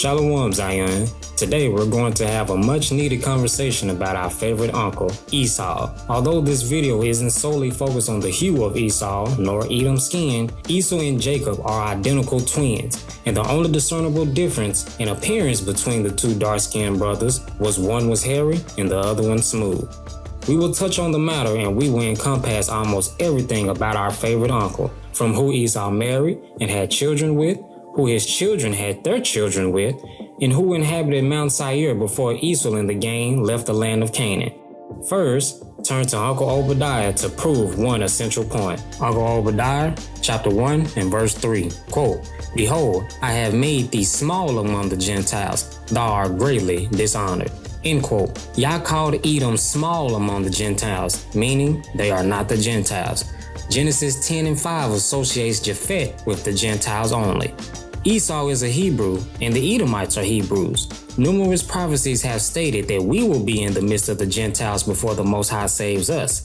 Shalom, Zion. Today we're going to have a much needed conversation about our favorite uncle, Esau. Although this video isn't solely focused on the hue of Esau nor Edom's skin, Esau and Jacob are identical twins, and the only discernible difference in appearance between the two dark-skinned brothers was one was hairy and the other one smooth. We will touch on the matter and we will encompass almost everything about our favorite uncle, from who Esau married and had children with, who his children had their children with, and who inhabited Mount Seir before Esau and the gang left the land of Canaan. First, turn to Uncle Obadiah to prove one essential point. Uncle Obadiah, chapter 1 and verse 3, quote, "Behold, I have made thee small among the Gentiles, thou art greatly dishonored." End quote. Yah called Edom small among the Gentiles, meaning they are not the Gentiles. Genesis 10 and 5 associates Japhet with the Gentiles only. Esau is a Hebrew, and the Edomites are Hebrews. Numerous prophecies have stated that we will be in the midst of the Gentiles before the Most High saves us.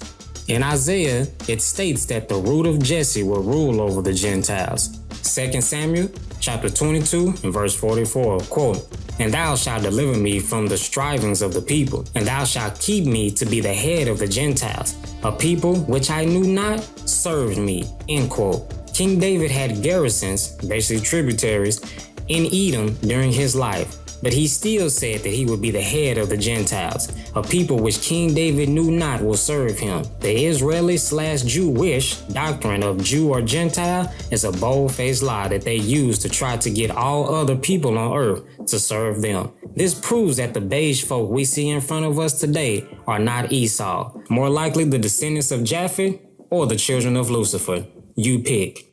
In Isaiah, it states that the root of Jesse will rule over the Gentiles. 2 Samuel chapter 22 and verse 44, quote, "And thou shalt deliver me from the strivings of the people, and thou shalt keep me to be the head of the Gentiles. A people which I knew not served me." End quote. King David had garrisons, basically tributaries, in Edom during his life, but he still said that he would be the head of the Gentiles. A people which King David knew not will serve him. The Israeli/Jewish doctrine of Jew or Gentile is a bold-faced lie that they use to try to get all other people on earth to serve them. This proves that the beige folk we see in front of us today are not Esau, more likely the descendants of Japhet or the children of Lucifer. You pick.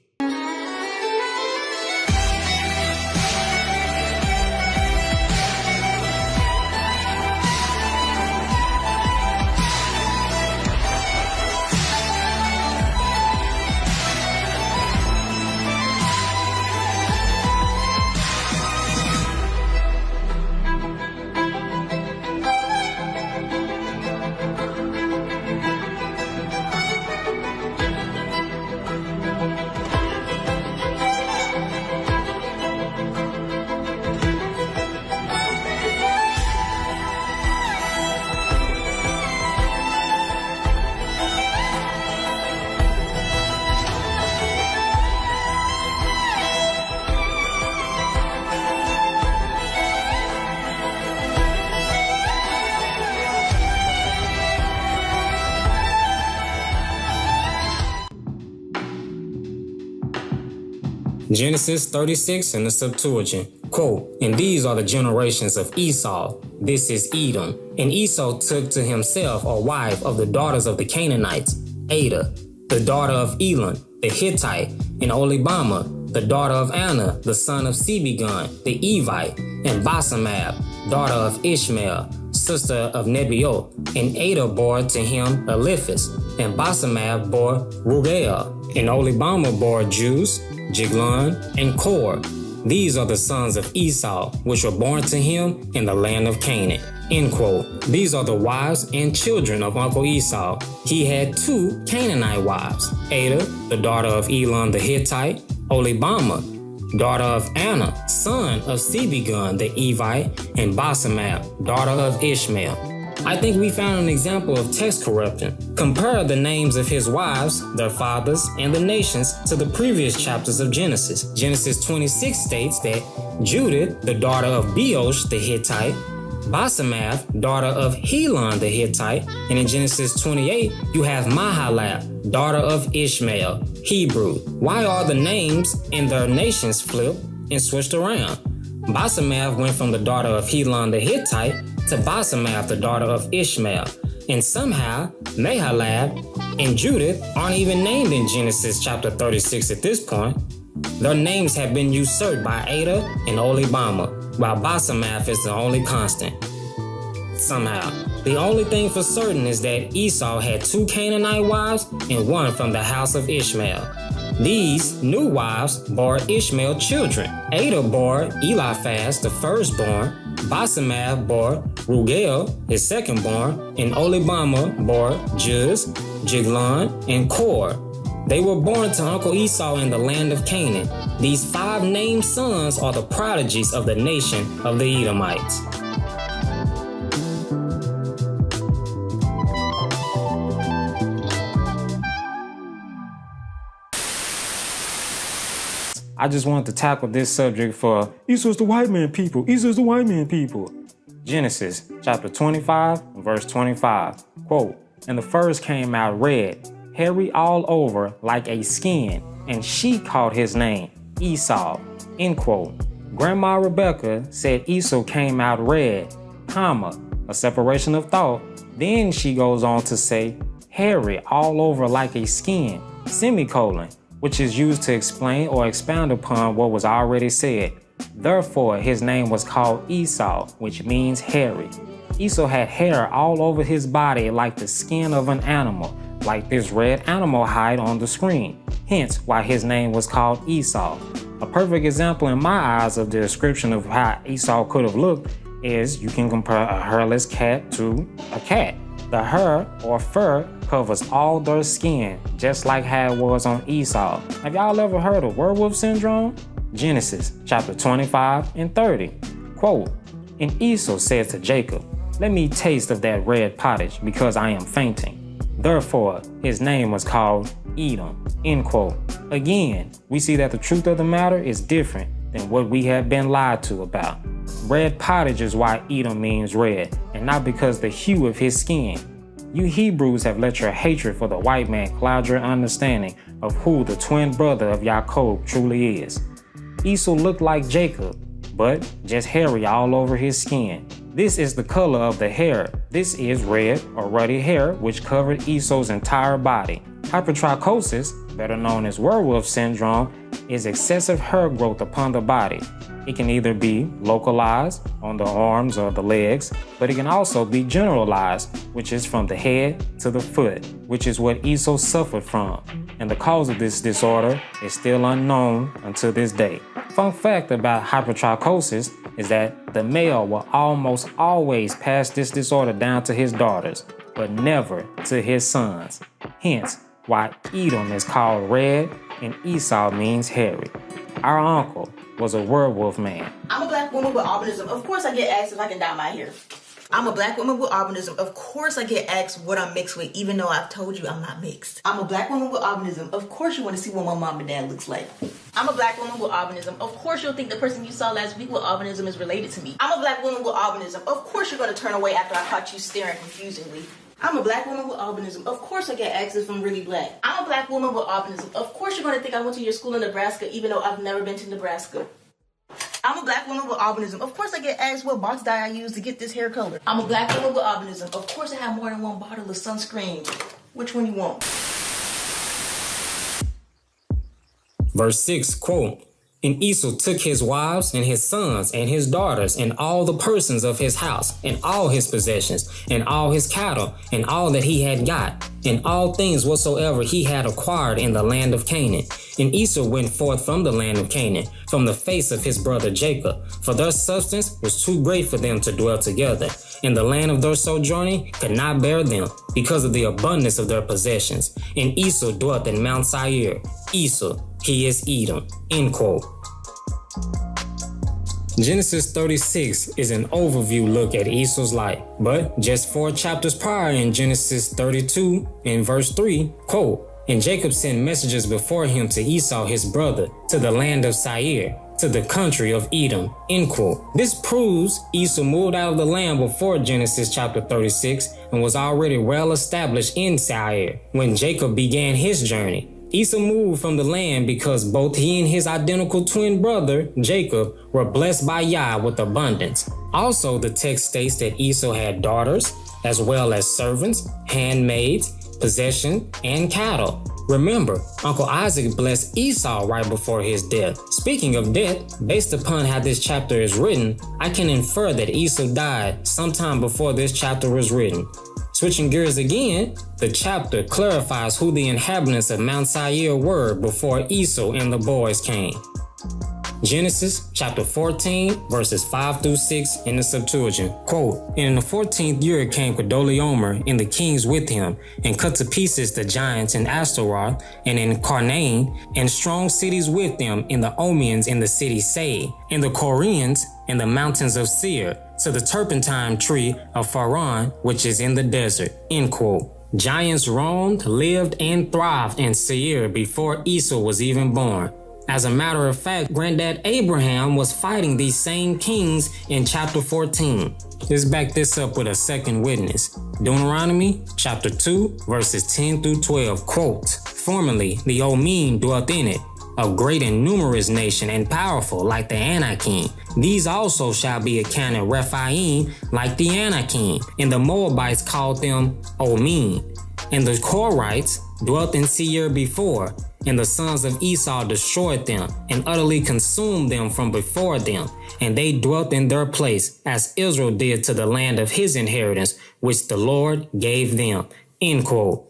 Genesis 36 in the Septuagint, quote, "And these are the generations of Esau. This is Edom. And Esau took to himself a wife of the daughters of the Canaanites, Ada, the daughter of Elon, the Hittite, and Oholibamah, the daughter of Anna, the son of Sebegun, the Evite, and Basemath, daughter of Ishmael, sister of Nebaioth. And Ada bore to him Eliphaz, and Basemath bore Rugael, and Oholibamah bore Jews, Jiglon, and Kor. These are the sons of Esau, which were born to him in the land of Canaan." End quote. These are the wives and children of Uncle Esau. He had two Canaanite wives, Ada, the daughter of Elon the Hittite, Oholibamah, daughter of Anna, son of Sebegun the Evite, and Basemath, daughter of Ishmael. I think we found an example of text corruption. Compare the names of his wives, their fathers, and the nations to the previous chapters of Genesis. Genesis 26 states that Judith, the daughter of Beosh the Hittite, Basemath, daughter of Helon the Hittite, and in Genesis 28, you have EmαnYAH'el, daughter of Ishmael, Hebrew. Why are the names and their nations flipped and switched around? Basemath went from the daughter of Helon the Hittite to Basemath, the daughter of Ishmael. And somehow, EmαnYAH'el and Judith aren't even named in Genesis chapter 36 at this point. Their names have been usurped by Ada and Oholibamah, while Basemath is the only constant. Somehow. The only thing for certain is that Esau had two Canaanite wives and one from the house of Ishmael. These new wives bore Ishmael children. Ada bore Eliphaz, the firstborn, Basemath bore Rugael, his secondborn, and Oholibamah bore Juz, Jiglon, and Kor. They were born to Uncle Esau in the land of Canaan. These 5 named sons are the prodigies of the nation of the Edomites. I just wanted to tackle this subject for Esau's the white man people. Esau's the white man people. Genesis chapter 25, verse 25. Quote, "And the first came out red, hairy all over like a skin, and she called his name Esau." End quote. Grandma Rebekah said Esau came out red, comma, a separation of thought. Then she goes on to say hairy all over like a skin, semicolon, which is used to explain or expound upon what was already said. Therefore, his name was called Esau, which means hairy. Esau had hair all over his body like the skin of an animal, like this red animal hide on the screen. Hence why his name was called Esau. A perfect example in my eyes of the description of how Esau could have looked is you can compare a hairless cat to a cat. The hair or fur covers all their skin, just like how it was on Esau. Have y'all ever heard of werewolf syndrome? Genesis chapter 25 and 30. Quote, "And Esau said to Jacob, 'Let me taste of that red pottage, because I am fainting.' Therefore, his name was called Edom." End quote. Again, we see that the truth of the matter is different than what we have been lied to about. Red pottage is why Edom means red, and not because the hue of his skin. You Hebrews have let your hatred for the white man cloud your understanding of who the twin brother of Jacob truly is. Esau looked like Jacob, but just hairy all over his skin. This is the color of the hair. This is red or ruddy hair, which covered Esau's entire body. Hypertrichosis, better known as werewolf syndrome, is excessive hair growth upon the body. It can either be localized on the arms or the legs, but it can also be generalized, which is from the head to the foot, which is what Esau suffered from. And the cause of this disorder is still unknown until this day. Fun fact about hypertrichosis is that the male will almost always pass this disorder down to his daughters, but never to his sons. Hence, why Edom is called red and Esau means hairy. Our uncle was a werewolf man. I'm a black woman with albinism. Of course I get asked if I can dye my hair. I'm a black woman with albinism. Of course I get asked what I'm mixed with, even though I've told you I'm not mixed. I'm a black woman with albinism. Of course you want to see what my mom and dad looks like. I'm a black woman with albinism. Of course you'll think the person you saw last week with albinism is related to me. I'm a black woman with albinism. Of course you're going to turn away after I caught you staring confusingly. I'm a black woman with albinism. Of course I get asked if I'm really black. I'm a black woman with albinism. Of course you're going to think I went to your school in Nebraska, even though I've never been to Nebraska. I'm a black woman with albinism. Of course I get asked what box dye I use to get this hair color. I'm a black woman with albinism. Of course I have more than one bottle of sunscreen. Which one you want? Verse 6, quote, "And Esau took his wives and his sons and his daughters and all the persons of his house and all his possessions and all his cattle and all that he had got and all things whatsoever he had acquired in the land of Canaan. And Esau went forth from the land of Canaan, from the face of his brother Jacob, for their substance was too great for them to dwell together, and the land of their sojourning could not bear them, because of the abundance of their possessions. And Esau dwelt in Mount Seir. Esau, he is Edom." End quote. Genesis 36 is an overview look at Esau's life, but just 4 chapters prior in Genesis 32 in verse 3, quote, "And Jacob sent messengers before him to Esau his brother, to the land of Seir, to the country of Edom." End quote. This proves Esau moved out of the land before Genesis chapter 36 and was already well established in Seir when Jacob began his journey. Esau moved from the land because both he and his identical twin brother, Jacob, were blessed by Yah with abundance. Also, the text states that Esau had daughters, as well as servants, handmaids, possession, and cattle. Remember, Uncle Isaac blessed Esau right before his death. Speaking of death, based upon how this chapter is written, I can infer that Esau died sometime before this chapter was written. Switching gears again, the chapter clarifies who the inhabitants of Mount Seir were before Esau and the boys came. Genesis chapter 14 verses 5 through 6 in the Septuagint. Quote, "And in the 14th year came Kedorlaomer and the kings with him, and cut to pieces the giants in Ashtaroth and in Karnaim, and strong cities with them in the Omians in the city Sei, and the Koreans in the mountains of Seir, to the turpentine tree of Pharan, which is in the desert." End quote. Giants roamed, lived, and thrived in Seir before Esau was even born. As a matter of fact, Granddad Abraham was fighting these same kings in chapter 14. Let's back this up with a second witness. Deuteronomy chapter 2 verses 10 through 12. Quote, "Formerly the Omim dwelt in it, a great and numerous nation and powerful like the Anakim. These also shall be accounted Rephaim like the Anakim, and the Moabites called them Omim. And the Korites dwelt in Seir before, and the sons of Esau destroyed them and utterly consumed them from before them, and they dwelt in their place as Israel did to the land of his inheritance, which the Lord gave them." End quote.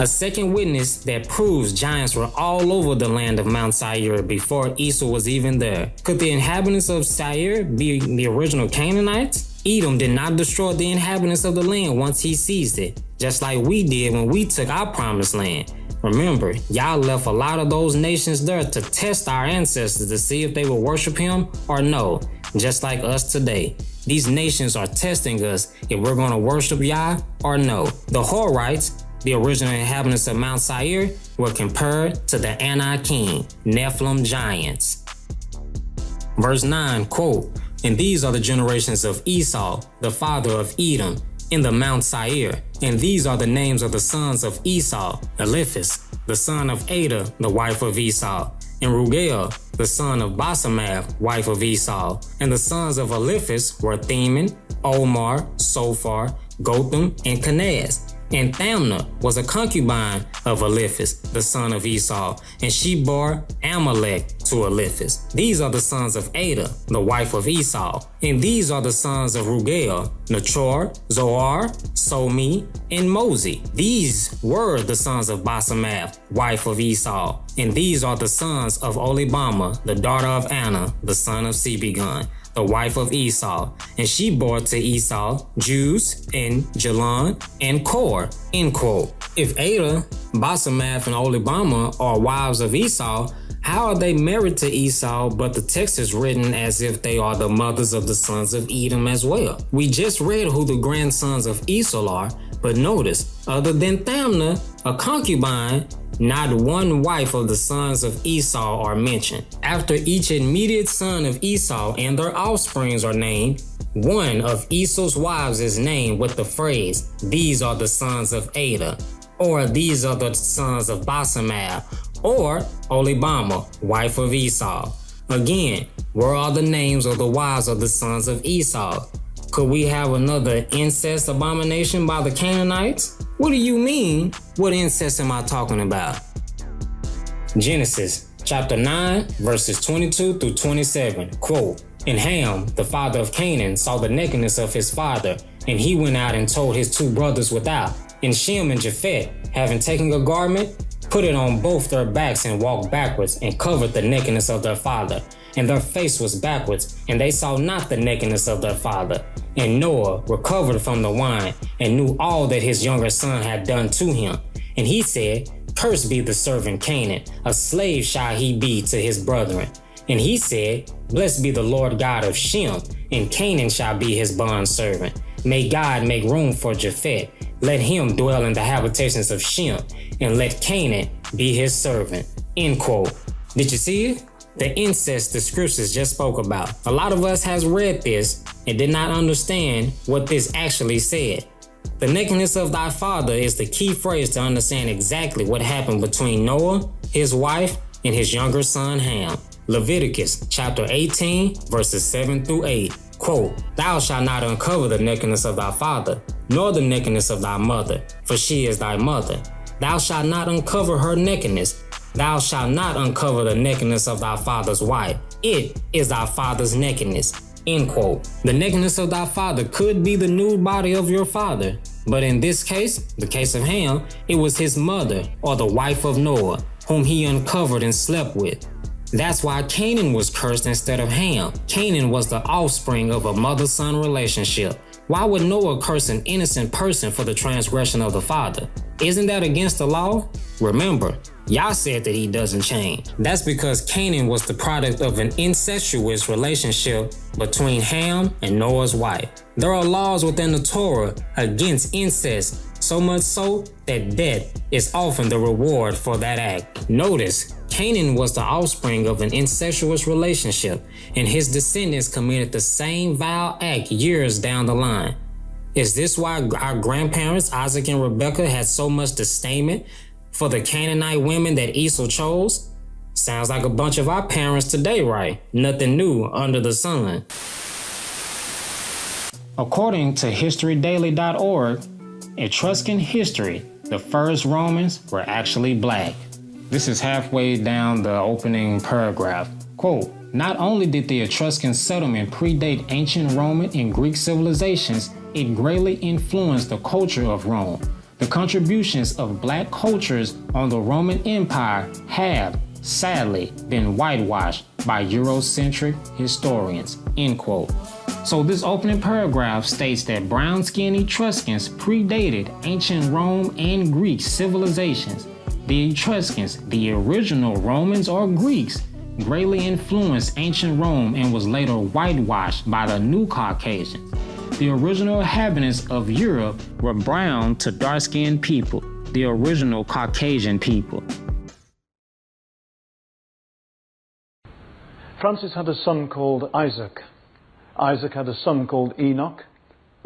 A second witness that proves giants were all over the land of Mount Seir before Esau was even there. Could the inhabitants of Seir be the original Canaanites? Edom did not destroy the inhabitants of the land once he seized it, just like we did when we took our promised land. Remember, y'all left a lot of those nations there to test our ancestors to see if they would worship him or no, just like us today. These nations are testing us if we're going to worship Yah or no. The Horites, the original inhabitants of Mount Seir, were compared to the Anakim, Nephilim giants. Verse 9, quote, "And these are the generations of Esau, the father of Edom, in the Mount Seir. And these are the names of the sons of Esau: Eliphaz, the son of Adah, the wife of Esau, and Rugael, the son of Basemath, wife of Esau. And the sons of Eliphaz were Theman, Omar, Sophar, Gotham, and Kenaz. And Thamna was a concubine of Eliphaz, the son of Esau, and she bore Amalek to Eliphaz. These are the sons of Adah, the wife of Esau. And these are the sons of Rugael: Nachor, Zoar, Somi, and Mosi. These were the sons of Basemath, wife of Esau. And these are the sons of Oholibamah, the daughter of Anna, the son of Sibegon, the wife of Esau, and she bore to Esau Jews and Jalon and Kor." End quote. If Adah, Basemath, and Oholibamah are wives of Esau, how are they married to Esau, but the text is written as if they are the mothers of the sons of Edom as well? We just read who the grandsons of Esau are, but notice, other than Thamna, a concubine, not one wife of the sons of Esau are mentioned. After each immediate son of Esau and their offsprings are named, one of Esau's wives is named with the phrase, "These are the sons of Adah," or "These are the sons of Basemath," or Oholibamah, wife of Esau. Again, where are the names of the wives of the sons of Esau? Could we have another incest abomination by the Canaanites? What do you mean? What incest am I talking about? Genesis chapter 9 verses 22 through 27, quote, "And Ham, the father of Canaan, saw the nakedness of his father, and he went out and told his two brothers without. And Shem and Japheth, having taken a garment, put it on both their backs and walked backwards, and covered the nakedness of their father. And their face was backwards, and they saw not the nakedness of their father. And Noah recovered from the wine, and knew all that his younger son had done to him. And he said, Cursed be the servant Canaan, a slave shall he be to his brethren. And he said, Blessed be the Lord God of Shem, and Canaan shall be his bondservant. May God make room for Japheth. Let him dwell in the habitations of Shem, and let Canaan be his servant. End quote. Did you see it? The incest the scriptures just spoke about. A lot of us has read this and did not understand what this actually said. The nakedness of thy father is the key phrase to understand exactly what happened between Noah, his wife, and his younger son Ham. Leviticus chapter 18 verses 7 through 8. Quote, thou shalt not uncover the nakedness of thy father, nor the nakedness of thy mother, for she is thy mother. Thou shalt not uncover her nakedness. Thou shalt not uncover the nakedness of thy father's wife. It is thy father's nakedness. End quote. The nakedness of thy father could be the nude body of your father, but in this case, the case of Ham, it was his mother, or the wife of Noah, whom he uncovered and slept with. That's why Canaan was cursed instead of Ham. Canaan was the offspring of a mother-son relationship. Why would Noah curse an innocent person for the transgression of the father? Isn't that against the law? Remember, Yah said that he doesn't change. That's because Canaan was the product of an incestuous relationship between Ham and Noah's wife. There are laws within the Torah against incest, so much so that death is often the reward for that act. Notice, Canaan was the offspring of an incestuous relationship, and his descendants committed the same vile act years down the line. Is this why our grandparents, Isaac and Rebekah, had so much disdain for the Canaanite women that Esau chose? Sounds like a bunch of our parents today, right? Nothing new under the sun. According to HistoryDaily.org, Etruscan history, the first Romans were actually black. This is halfway down the opening paragraph. Quote, not only did the Etruscan settlement predate ancient Roman and Greek civilizations, it greatly influenced the culture of Rome. The contributions of black cultures on the Roman Empire have, sadly, been whitewashed by Eurocentric historians. End quote. So this opening paragraph states that brown-skinned Etruscans predated ancient Rome and Greek civilizations. The Etruscans, the original Romans or Greeks, greatly influenced ancient Rome and was later whitewashed by the new Caucasians. The original inhabitants of Europe were brown to dark-skinned people, the original Caucasian people. Francis had a son called Isaac. Isaac had a son called Enoch.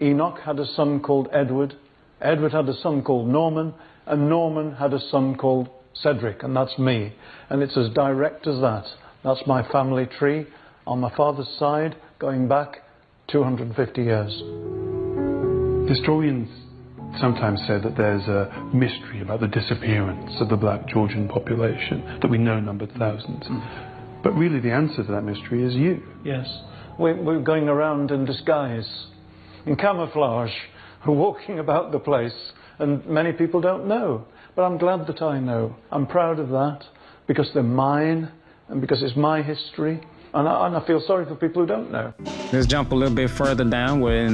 Enoch had a son called Edward. Edward had a son called Norman. And Norman had a son called Cedric, and that's me. And it's as direct as that. That's my family tree on my father's side, going back 250 years. Historians sometimes say that there's a mystery about the disappearance of the black Georgian population that we know numbered thousands. But really the answer to that mystery is you. Yes. We're going around in disguise, in camouflage, walking about the place. And many people don't know, but I'm glad that I know. I'm proud of that because they're mine and because it's my history. And I feel sorry for people who don't know. Let's jump a little bit further down where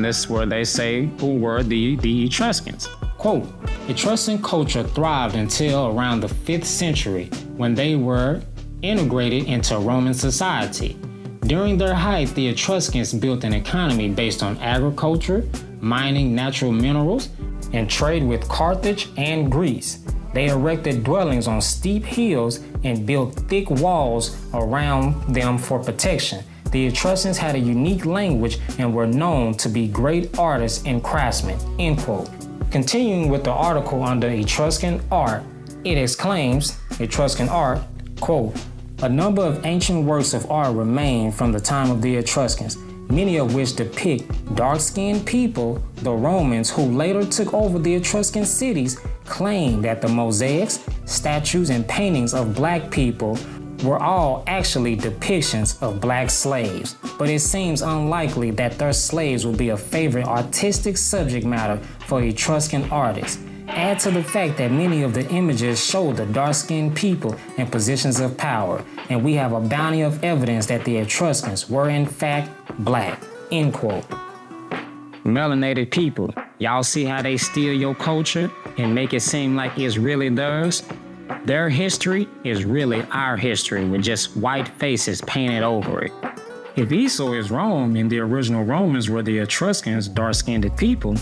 they say who were the Etruscans. Quote, Etruscan culture thrived until around the 5th century when they were integrated into Roman society. During their height, the Etruscans built an economy based on agriculture, mining natural minerals, and trade with Carthage and Greece. They erected dwellings on steep hills and built thick walls around them for protection. The Etruscans had a unique language and were known to be great artists and craftsmen. End quote. Continuing with the article under Etruscan art, it exclaims, Etruscan art, quote, a number of ancient works of art remain from the time of the Etruscans, many of which depict dark-skinned people. The Romans, who later took over the Etruscan cities, claimed that the mosaics, statues, and paintings of black people were all actually depictions of black slaves. But it seems unlikely that their slaves would be a favorite artistic subject matter for Etruscan artists. Add to the fact that many of the images show the dark-skinned people in positions of power, and we have a bounty of evidence that the Etruscans were in fact black. End quote. Melanated people, y'all see how they steal your culture and make it seem like it's really theirs? Their history is really our history with just white faces painted over it. If Esau is Rome and the original Romans were the Etruscans, dark-skinned people,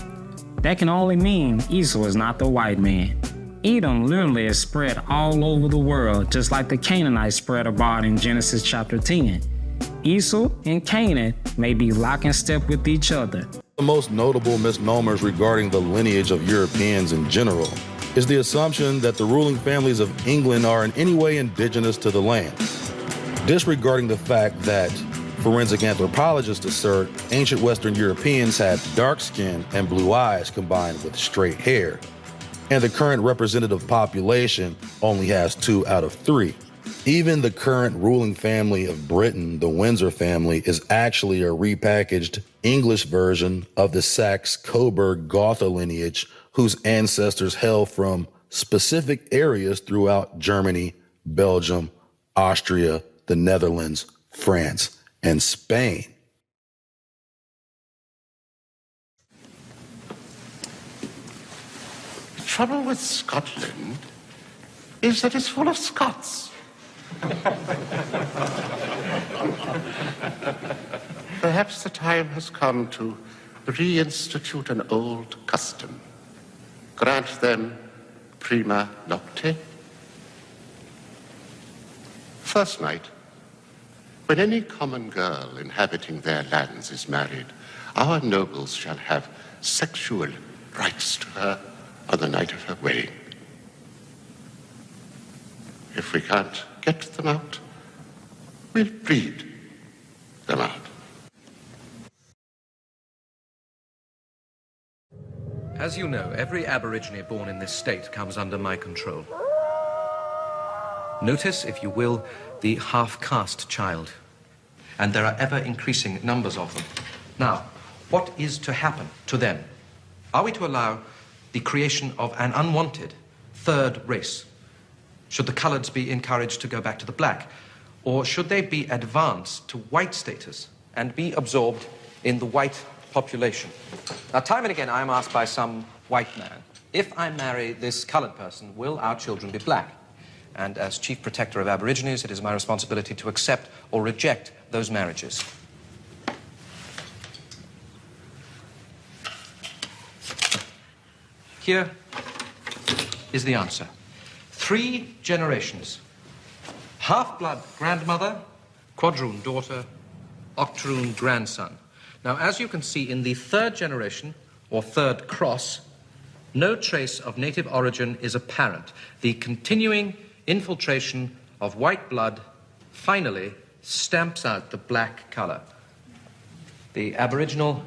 that can only mean Esau is not the white man. Edom literally is spread all over the world, just like the Canaanites spread abroad in Genesis chapter 10. Esau and Canaan may be lock in step with each other. The most notable misnomers regarding the lineage of Europeans in general is the assumption that the ruling families of England are in any way indigenous to the land, disregarding the fact that forensic anthropologists assert ancient Western Europeans had dark skin and blue eyes combined with straight hair, and the current representative population only has 2 out of 3. Even the current ruling family of Britain, the Windsor family, is actually a repackaged English version of the Saxe-Coburg-Gotha lineage, whose ancestors hail from specific areas throughout Germany, Belgium, Austria, the Netherlands, France, and Spain. The trouble with Scotland is that it's full of Scots. Perhaps the time has come to reinstitute an old custom. Grant them prima nocte. First night, when any common girl inhabiting their lands is married, our nobles shall have sexual rights to her on the night of her wedding. If we can't get them out, we'll breed them out. As you know, every Aborigine born in this state comes under my control. Notice, if you will, the half-caste child. And there are ever-increasing numbers of them. Now, what is to happen to them? Are we to allow the creation of an unwanted third race? Should the coloreds be encouraged to go back to the black? Or should they be advanced to white status and be absorbed in the white population? Now, time and again, I am asked by some white man, if I marry this colored person, will our children be black? And as chief protector of Aborigines, it is my responsibility to accept or reject those marriages. Here is the answer. 3 generations. Half-blood grandmother, quadroon daughter, octoroon grandson. Now, as you can see, in the 3rd generation, or 3rd cross, no trace of native origin is apparent. The continuing infiltration of white blood finally stamps out the black color. The Aboriginal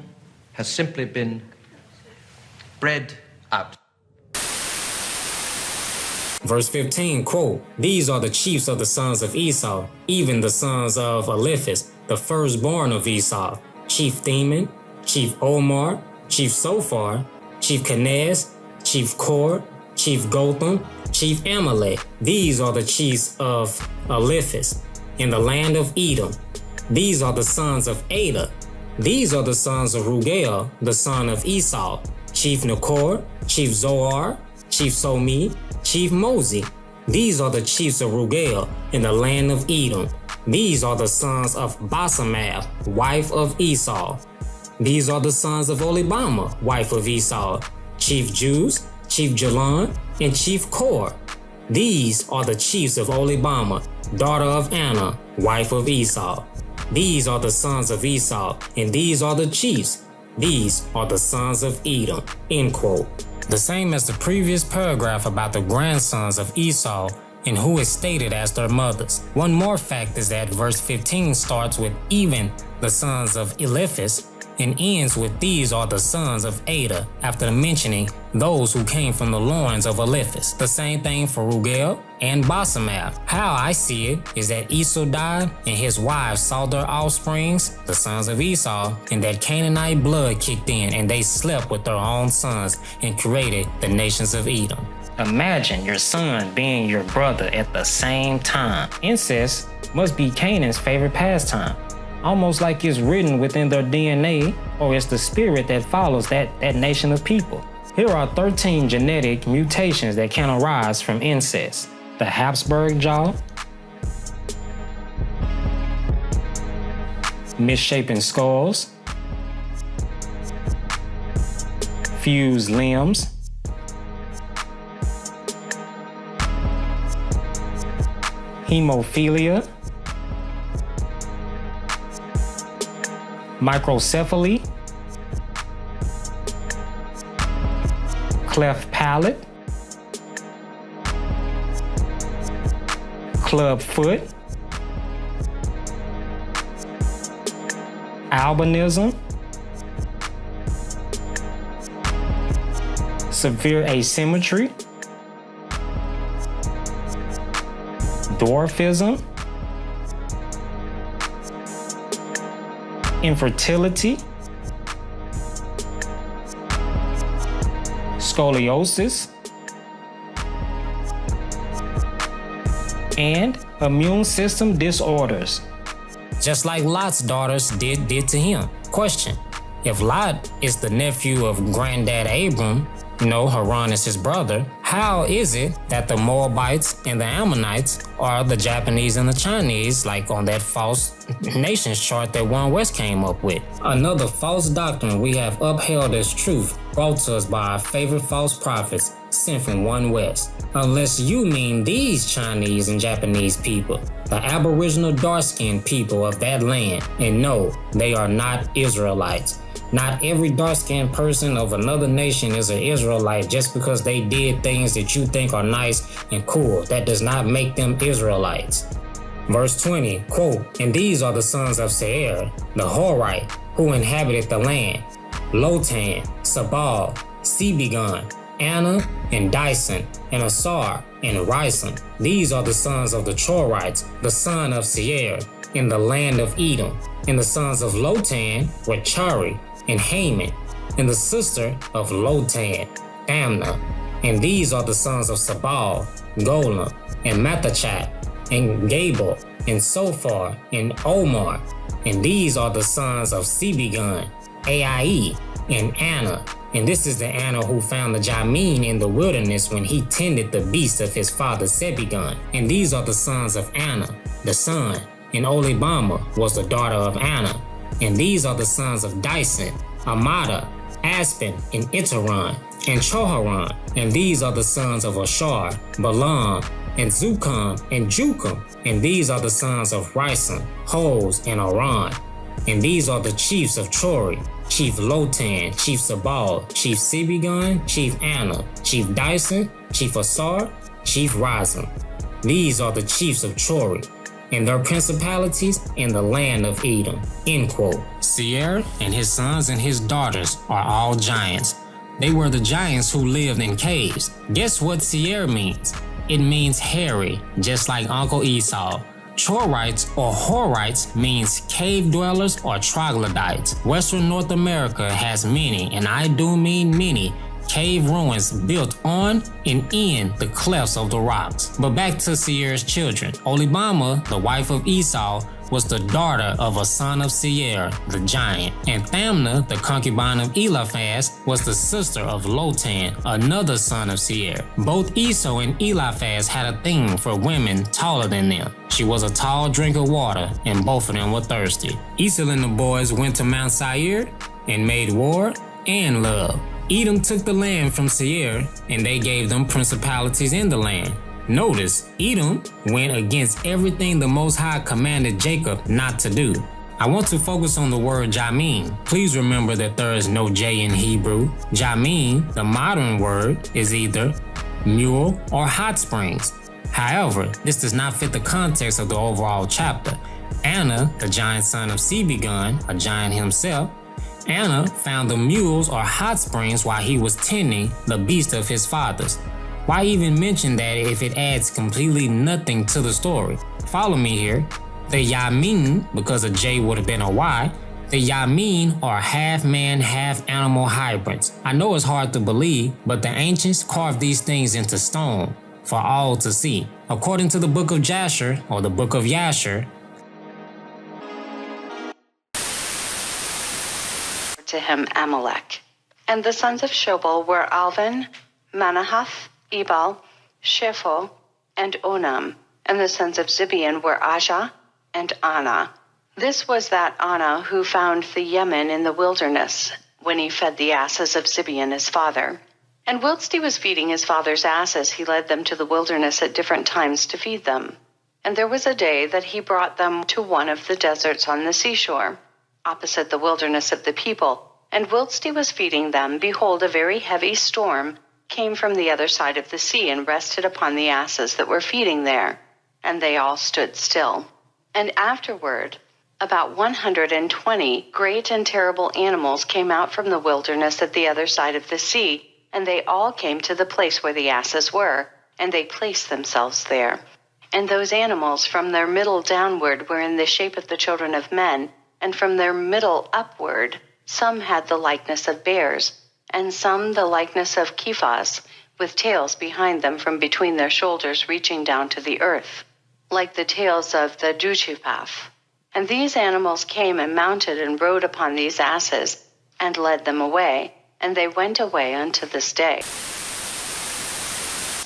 has simply been bred out. Verse 15, quote, "These are the chiefs of the sons of Esau, even the sons of Eliphaz, the firstborn of Esau, Chief Theman, Chief Omar, Chief Sophar, Chief Kenaz, Chief Kor, Chief Gotham, Chief Amalek. These are the chiefs of Eliphaz in the land of Edom. These are the sons of Ada. These are the sons of Rugael, the son of Esau, Chief Nakor, Chief Zoar, Chief Somi, Chief Mosi. These are the chiefs of Rugael in the land of Edom. These are the sons of Basemath, wife of Esau. These are the sons of Olibama, wife of Esau, Chief Juz, Chief Jalon, and Chief Kor. These are the chiefs of Olibama, daughter of Anna, wife of Esau. These are the sons of Esau, and these are the chiefs. These are the sons of Edom." End quote. The same as the previous paragraph about the grandsons of Esau and who is stated as their mothers. One more fact is that verse 15 starts with even the sons of Eliphaz and ends with these are the sons of Ada after mentioning those who came from the loins of Eliphaz. The same thing for Rugael and Basemath. How I see it is that Esau died and his wives saw their offsprings, the sons of Esau, and that Canaanite blood kicked in and they slept with their own sons and created the nations of Edom. Imagine your son being your brother at the same time. Incest must be Canaan's favorite pastime. Almost like it's written within their DNA, or it's the spirit that follows that nation of people. Here are 13 genetic mutations that can arise from incest. The Habsburg jaw, misshapen skulls, fused limbs, hemophilia, microcephaly, cleft palate, club foot, albinism, severe asymmetry, dwarfism, infertility, scoliosis, and immune system disorders. Just like Lot's daughters did to him. Question: if Lot is the nephew of Granddad Abram, Haran is his brother, how is it that the Moabites and the Ammonites are the Japanese and the Chinese, like on that false nations chart that One West came up with? Another false doctrine we have upheld as truth, brought to us by our favorite false prophets, sent from One West. Unless you mean these Chinese and Japanese people, the aboriginal dark-skinned people of that land, and no, they are not Israelites. Not every dark-skinned person of another nation is an Israelite just because they did things that you think are nice and cool. That does not make them Israelites. Verse 20, quote, "And these are the sons of Seir, the Horite, who inhabited the land, Lotan, Sabal, Sebegon, Anna, and Dyson, and Asar, and Rison. These are the sons of the Chorites, the son of Seir, in the land of Edom. And the sons of Lotan were Chari, and Haman, and the sister of Lotan, Amna. And these are the sons of Sabal, Golan, and Mathachat, and Gabal, and Sophar, and Omar. And these are the sons of Sebegon, Ai, and Anna. And this is the Anna who found the Jamin in the wilderness when he tended the beast of his father Sebegon. And these are the sons of Anna, the son. And Olibama was the daughter of Anna. And these are the sons of Dyson, Amada, Aspen, and Itaran, and Choharan. And these are the sons of Ashar, Balaam, and Zukam, and Jukum. And these are the sons of Rison, Hoz, and Aran. And these are the chiefs of Chori, Chief Lotan, Chief Sabal, Chief Sebegon, Chief Anna, Chief Dyson, Chief Asar, Chief Razam. These are the chiefs of Chori, and their principalities in the land of Edom." End quote. Seir and his sons and his daughters are all giants. They were the giants who lived in caves. Guess what Seir means? It means hairy, just like Uncle Esau. Chorites or Horites means cave dwellers or troglodytes. Western North America has many, and I do mean many, cave ruins built on and in the clefts of the rocks. But back to Seir's children. Olibama, the wife of Esau, was the daughter of a son of Seir, the giant. And Thamna, the concubine of Eliphaz, was the sister of Lotan, another son of Seir. Both Esau and Eliphaz had a thing for women taller than them. She was a tall drink of water, and both of them were thirsty. Esau and the boys went to Mount Seir and made war and love. Edom took the land from Seir, and they gave them principalities in the land. Notice, Edom went against everything the Most High commanded Jacob not to do. I want to focus on the word Jamin. Please remember that there is no J in Hebrew. Jamin, the modern word, is either mule or hot springs. However, this does not fit the context of the overall chapter. Anna, the giant son of Sebegon, a giant himself, Anna found the mules or hot springs while he was tending the beast of his fathers. Why even mention that if it adds completely nothing to the story? Follow me here. The Yamin, because a J would have been a Y, the Yamin are half man, half animal hybrids. I know it's hard to believe, but the ancients carved these things into stone for all to see. According to the book of Jasher, or the book of Yasher, to him Amalek. And the sons of Shobal were Alvan, Manahath, Ebal, Shepho, and Onam. And the sons of Zibeon were Ajah and Anna. This was that Anna who found the Yemen in the wilderness when he fed the asses of Zibeon his father. And whilst he was feeding his father's asses, he led them to the wilderness at different times to feed them. And there was a day that he brought them to one of the deserts on the seashore, opposite the wilderness of the people. And whilst he was feeding them, behold, a very heavy storm came from the other side of the sea and rested upon the asses that were feeding there. And they all stood still. And afterward, about 120 great and terrible animals came out from the wilderness at the other side of the sea, and they all came to the place where the asses were, and they placed themselves there. And those animals from their middle downward were in the shape of the children of men, and from their middle upward some had the likeness of bears, and some the likeness of kephas, with tails behind them from between their shoulders reaching down to the earth, like the tails of the duchipath. And these animals came and mounted and rode upon these asses, and led them away, and they went away unto this day.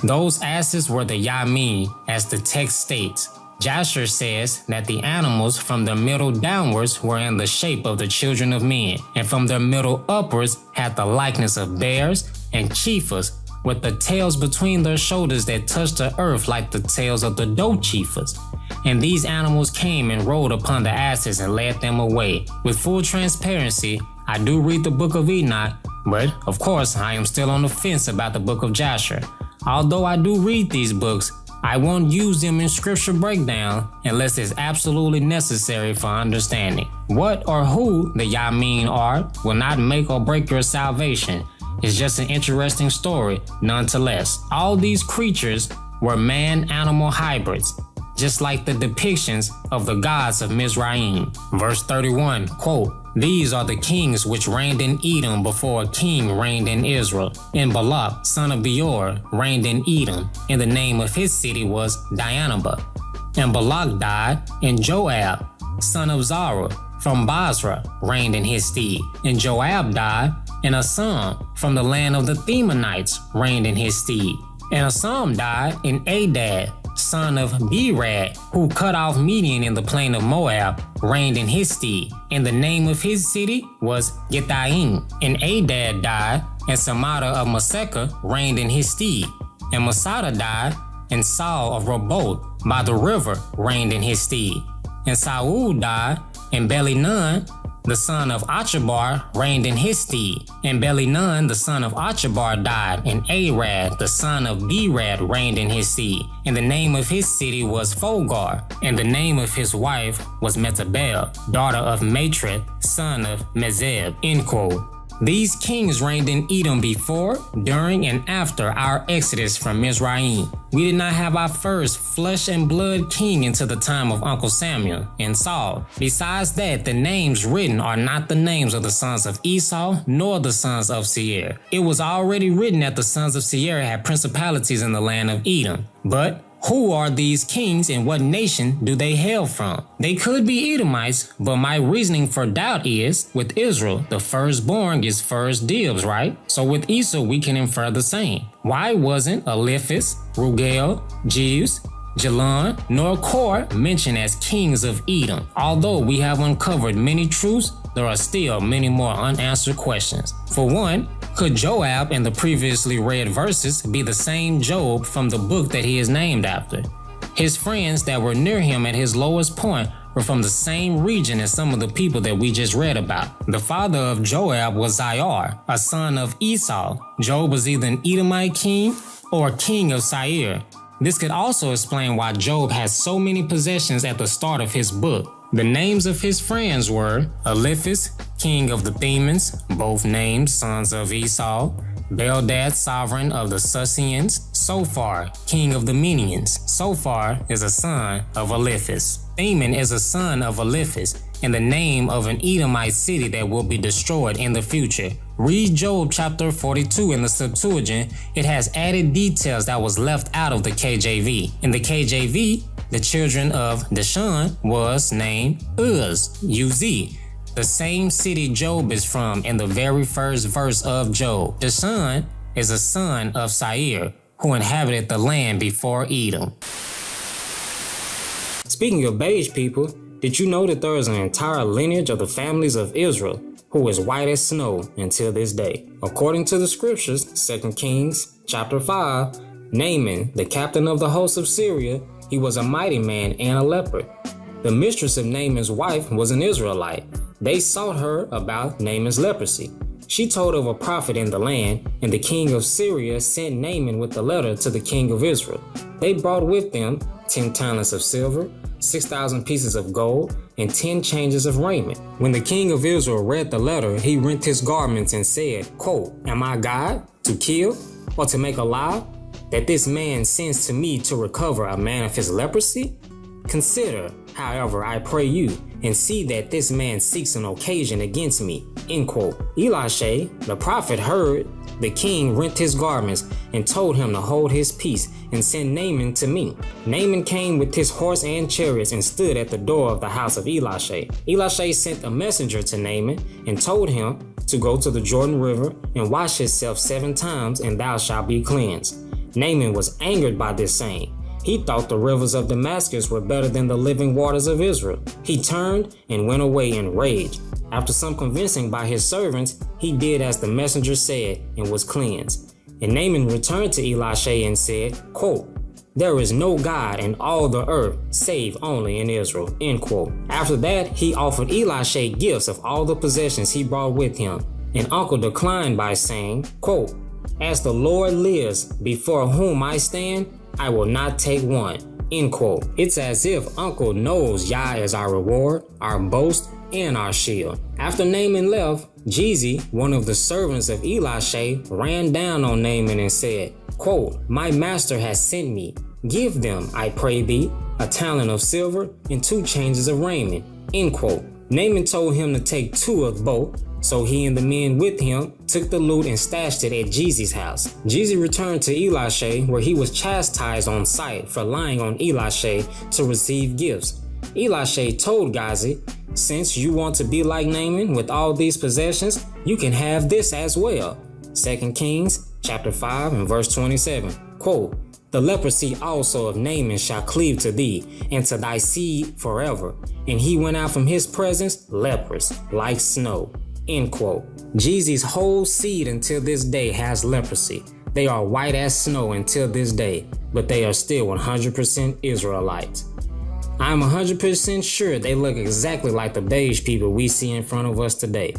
Those asses were the Yamin, as the text states. Jasher says that the animals from the middle downwards were in the shape of the children of men, and from their middle upwards had the likeness of bears and chiefas, with the tails between their shoulders that touched the earth like the tails of the dochiphas. And these animals came and rode upon the asses and led them away. With full transparency, I do read the book of Enoch, but of course I am still on the fence about the book of Jasher. Although I do read these books, I won't use them in scripture breakdown unless it's absolutely necessary for understanding. What or who the Yamin are will not make or break your salvation. It's just an interesting story nonetheless. All these creatures were man-animal hybrids, just like the depictions of the gods of Mizraim. Verse 31, quote, "These are the kings which reigned in Edom before a king reigned in Israel. And Balak, son of Beor, reigned in Edom, and the name of his city was Dianaba. And Balak died, and Joab, son of Zarah, from Basra, reigned in his stead. And Joab died, and Asam, from the land of the Themanites, reigned in his stead. And Asam died, and Adad, son of Berad, who cut off Midian in the plain of Moab, reigned in his stead. And the name of his city was Githaim. And Adad died, and Samada of Masekah reigned in his stead. And Masada died, and Saul of Raboth by the river reigned in his stead. And Saul died, and Belinan, the son of Achabar, reigned in his stead. And Belinan, the son of Achabar, died, and Arad, the son of Berad, reigned in his stead. And the name of his city was Fogar, and the name of his wife was Metabel, daughter of Matreth, son of Mezeb." End quote. These kings reigned in Edom before, during, and after our exodus from Mizraim. We did not have our first flesh and blood king until the time of Uncle Samuel and Saul. Besides that, the names written are not the names of the sons of Esau nor the sons of Seir. It was already written that the sons of Seir had principalities in the land of Edom. But who are these kings and what nation do they hail from? They could be Edomites, but my reasoning for doubt is, with Israel, the firstborn gets first dibs, right? So with Esau, we can infer the same. Why wasn't Eliphaz, Rugel, Jeus, Jalon, nor Kor mentioned as kings of Edom? Although we have uncovered many truths, there are still many more unanswered questions. For one, could Joab in the previously read verses be the same Job from the book that he is named after? His friends that were near him at his lowest point were from the same region as some of the people that we just read about. The father of Joab was Zair, a son of Esau. Job was either an Edomite king or king of Seir. This could also explain why Job has so many possessions at the start of his book. The names of his friends were Eliphaz, king of the Themans, both named sons of Esau; Bildad, sovereign of the Susians; Sophar, king of the Menians. Sophar is a son of Eliphaz. Theman is a son of Eliphaz, and the name of an Edomite city that will be destroyed in the future. Read Job chapter 42 in the Septuagint. It has added details that was left out of the KJV. In the KJV, the children of Dishon was named Uz, U-Z, the same city Job is from in the very first verse of Job. Dishon is a son of Seir, who inhabited the land before Edom. Speaking of beige people, Did you know that there is an entire lineage of the families of Israel who is white as snow until this day? According to the scriptures, 2 Kings chapter 5, Naaman, the captain of the host of Syria, he was a mighty man and a leopard. The mistress of Naaman's wife was an Israelite. They sought her about Naaman's leprosy. She told of a prophet in the land, and the king of Syria sent Naaman with the letter to the king of Israel. They brought with them 10 talents of silver, 6,000 pieces of gold, and 10 changes of raiment. When the king of Israel read the letter, he rent his garments and said, quote, "Am I God to kill or to make alive, that this man sends to me to recover a man of his leprosy? Consider, however, I pray you, and see that this man seeks an occasion against me." End quote. Elisha, the prophet, heard the king rent his garments and told him to hold his peace and send Naaman to me. Naaman came with his horse and chariots and stood at the door of the house of Elisha. Elisha sent a messenger to Naaman and told him to go to the Jordan River and wash himself 7 times, and thou shalt be cleansed. Naaman was angered by this saying. He thought the rivers of Damascus were better than the living waters of Israel. He turned and went away in rage. After some convincing by his servants, he did as the messenger said and was cleansed. And Naaman returned to Elisha and said, quote, "There is no God in all the earth save only in Israel." End quote. After that, he offered Elisha gifts of all the possessions he brought with him. And Uncle declined by saying, quote, "As the Lord lives, before whom I stand, I will not take one." End quote. It's as if Uncle knows Yah is our reward, our boast, and our shield. After Naaman left, Gehazi, one of the servants of Elisha, ran down on Naaman and said, quote, "My master has sent me. Give them, I pray thee, a talent of silver and 2 changes of raiment." End quote. Naaman told him to take 2 of both. So he and the men with him took the loot and stashed it at Gehazi's house. Gehazi returned to Elisha, where he was chastised on sight for lying on Elisha to receive gifts. Elisha told Gehazi, "Since you want to be like Naaman with all these possessions, you can have this as well." 2 Kings chapter 5 and verse 27. Quote, "The leprosy also of Naaman shall cleave to thee, and to thy seed forever. And he went out from his presence leprous, like snow." End quote. Gehazi's whole seed until this day has leprosy. They are white as snow until this day, but they are still 100% Israelites. I'm 100% sure they look exactly like the beige people we see in front of us today.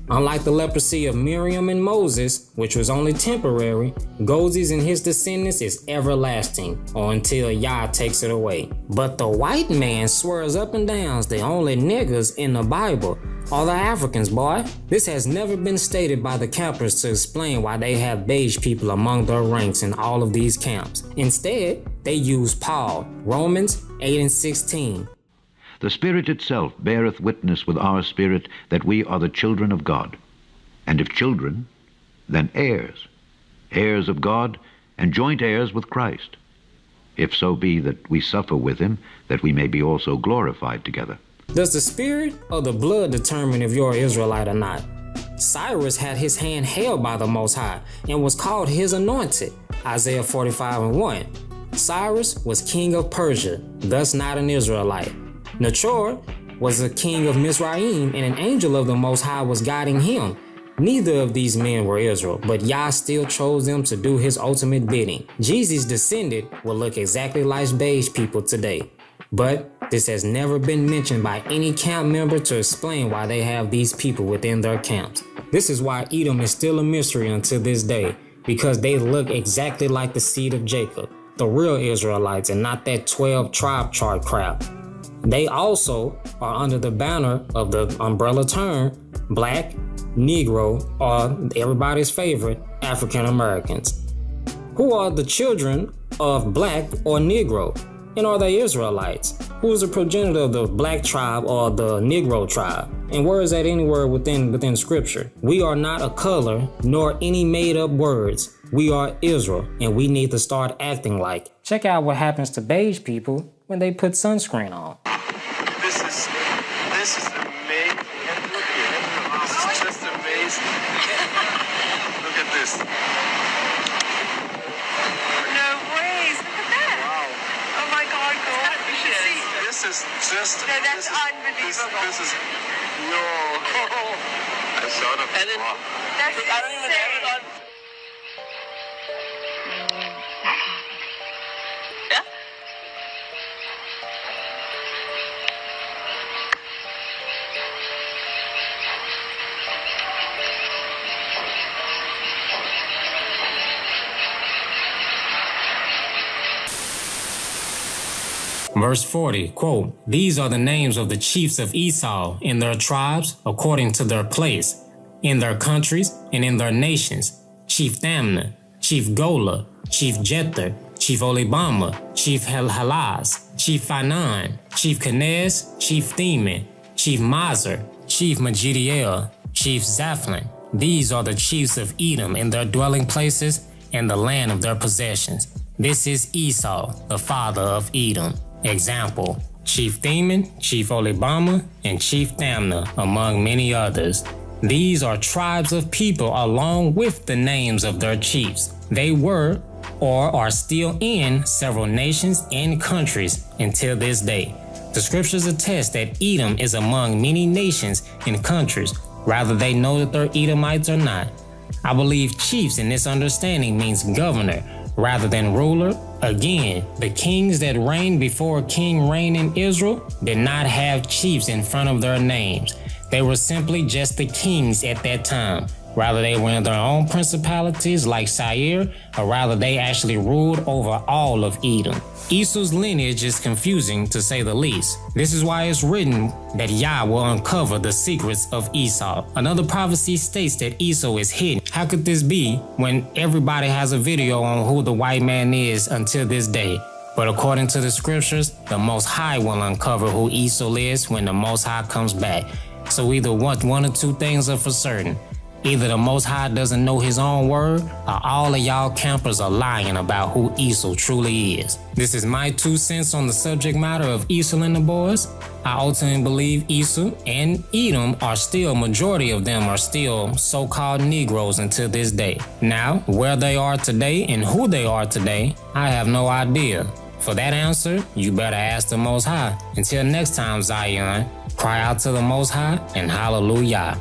Unlike the leprosy of Miriam and Moses, which was only temporary, Gehazi and his descendants is everlasting, or until Yah takes it away. But the white man swears up and down the only niggers in the Bible are the Africans, boy. This has never been stated by the campers to explain why they have beige people among their ranks in all of these camps. Instead, they use Paul, Romans 8 and 16. The Spirit itself beareth witness with our spirit that we are the children of God. And if children, then heirs, heirs of God, and joint heirs with Christ, if so be that we suffer with him, that we may be also glorified together. Does the Spirit or the blood determine if you're an Israelite or not? Cyrus had his hand held by the Most High and was called his anointed, Isaiah 45 and 1. Cyrus was king of Persia, thus not an Israelite. Nachor was a king of Mizraim, and an angel of the Most High was guiding him. Neither of these men were Israel, but Yah still chose them to do his ultimate bidding. Gehazi's descendant will look exactly like beige people today. But this has never been mentioned by any camp member to explain why they have these people within their camps. This is why Edom is still a mystery until this day, because they look exactly like the seed of Jacob, the real Israelites, and not that 12 tribe chart crap. They also are under the banner of the umbrella term Black, Negro, or everybody's favorite, African Americans. Who are the children of Black or Negro? And are they Israelites? Who is the progenitor of the Black tribe or the Negro tribe? And where is that anywhere within Scripture? We are not a color nor any made up words. We are Israel, and we need to start acting like. Check out what happens to beige people when they put sunscreen on. This is amazing. Look here. This is just amazing. Look at this. No ways. Look at that. Wow. Oh my God, girl. You should see. This is just. No, that's This is no. I saw the. And then I don't even have it on. Yeah. Verse 40, quote, "These are the names of the chiefs of Esau in their tribes, according to their place, in their countries, and in their nations. Chief Thamna, Chief Gola, Chief Jether, Chief Olibama, Chief Helhalaz, Chief Phanan, Chief Kenez, Chief Theman, Chief Mazer, Chief Magiddiel, Chief Zaphlon. These are the chiefs of Edom in their dwelling places and the land of their possessions. This is Esau, the father of Edom. Example, Chief Theman, Chief Olibama, and Chief Thamna, among many others. These are tribes of people along with the names of their chiefs. They were or are still in several nations and countries until this day. The scriptures attest that Edom is among many nations and countries, whether they know that they're Edomites or not. I believe chiefs in this understanding means governor rather than ruler. Again, the kings that reigned before King reigned in Israel did not have chiefs in front of their names. They were simply just the kings at that time. Rather they were in their own principalities like Seir, or rather they actually ruled over all of Edom. Esau's lineage is confusing to say the least. This is why it's written that Yah will uncover the secrets of Esau. Another prophecy states that Esau is hidden. How could this be when everybody has a video on who the white man is until this day? But according to the scriptures, the Most High will uncover who Esau is when the Most High comes back. So either one or two things are for certain. Either the Most High doesn't know his own word, or all of y'all campers are lying about who Esau truly is. This is my 2 cents on the subject matter of Esau and the boys. I ultimately believe Esau and Edom are still, majority of them are still so-called Negroes until this day. Now, where they are today and who they are today, I have no idea. For that answer, you better ask the Most High. Until next time, Zion, cry out to the Most High and hallelujah.